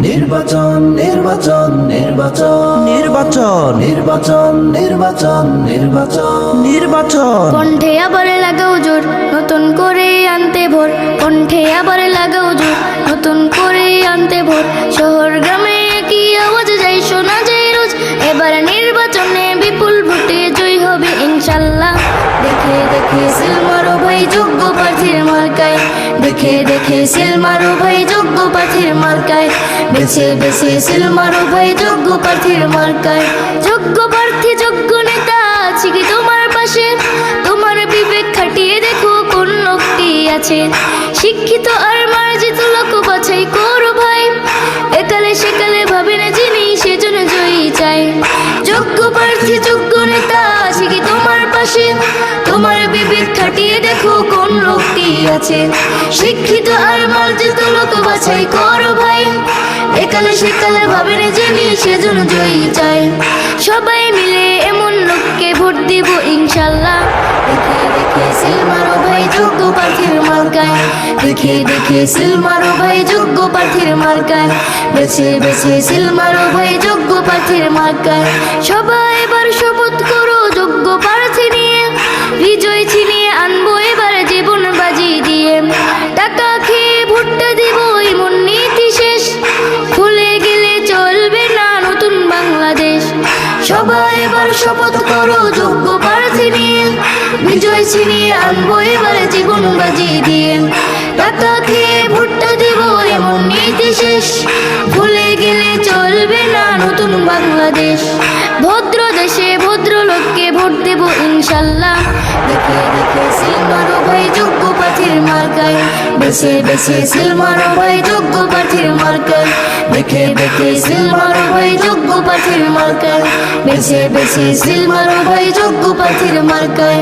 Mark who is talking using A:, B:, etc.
A: নির্বাচন নির্বাচন নির্বাচন নির্বাচন নির্বাচন নির্বাচন নির্বাচন নির্বাচন
B: কণ্ঠে আবার লাগাও জোর নতুন করে আনতে ভোর, কণ্ঠে আবার লাগাও জোর নতুন করে আনতে ভোর। শহর গ্রামে কি আওয়াজ যাই শোনা যায় রোজ, এবার নির্বাচনে বিপুল ভোটে জয় হবে ইনশাল্লাহ। দেখে দেখে সিল মারো ভাই যোগ্য প্রার্থীর মার্কায়, দেখে দেখে সিল মারো ভাই যোগ্য প্রার্থীর মার্কায়, বেছে বেছে সিল মারো ভাই যোগ্য প্রার্থীর মার্কায়। যোগ্য প্রার্থী যোগ্য নেতা আছে কি তোমার পাশে, তোমার বিবেক খাটিয়ে দেখো কোন লোকটি আছে। শিক্ষিত আর মার্জিত লোক বাছাই করো ভাই, একালে সেকালে ভাবে না যিনি সেজন্য জয়ী চাই। যোগ্য প্রার্থী যোগ্য নেতা আছে কি তোমার পাশে, তোমার বিবেক খাটিয়ে দেখো কোন লোকটি আছে। শিক্ষিত আর মার্জিত লোক বাছাই করো ভাই, একালে সেকালে ভাবে না যিনি সেজন্য জয়ী চাই। সবাই মিলে এমন লোককে ভোট দিব ইনশাল্লাহ। দেখে দেখে সিল মারো ভাই যোগ্য প্রার্থীর মার্কায়, দেখে দেখে সিল মারো ভাই যোগ্য প্রার্থীর মার্কায়, বেছে বেছে সিল মারো ভাই যোগ্য প্রার্থীর মার্কায়। সবাই এবার শপথ করো যোগ্য প্রার্থী নিয়ে, বিজয় ছিনিয়ে আনবো এবার জীবন বাজি দিয়ে। টাকা খেয়ে ভোটটা দিব এমন নীতি শেষ, ভুলে গেলে চলবে না নতুন বাংলাদেশ। সবাই এবার শপথ করো যোগ্য প্রার্থী নিয়ে, বিজয় ছিনিয়ে আনবো এবার জীবন বাজি দিয়ে। টাকা খেয়ে ভোটটা দিব এমন নীতি শেষ, ভুলে গেলে চলবে না নতুন বাংলাদেশ। ভদ্র দেশে ভদ্র লোককে ভোট দেব ইনশাল্লাহ। দেখে দেখে সিল মারো ভাই যোগ্য প্রার্থীর মার্কায়, বেছে বেছে সিল মারো ভাই যোগ্য প্রার্থীর মার্কায়, দেখে দেখে সিল মারো ভাই যোগ্য প্রার্থীর মার্কায়, বেছে বেছে সিল মারো ভাই যোগ্য প্রার্থীর মার্কায়।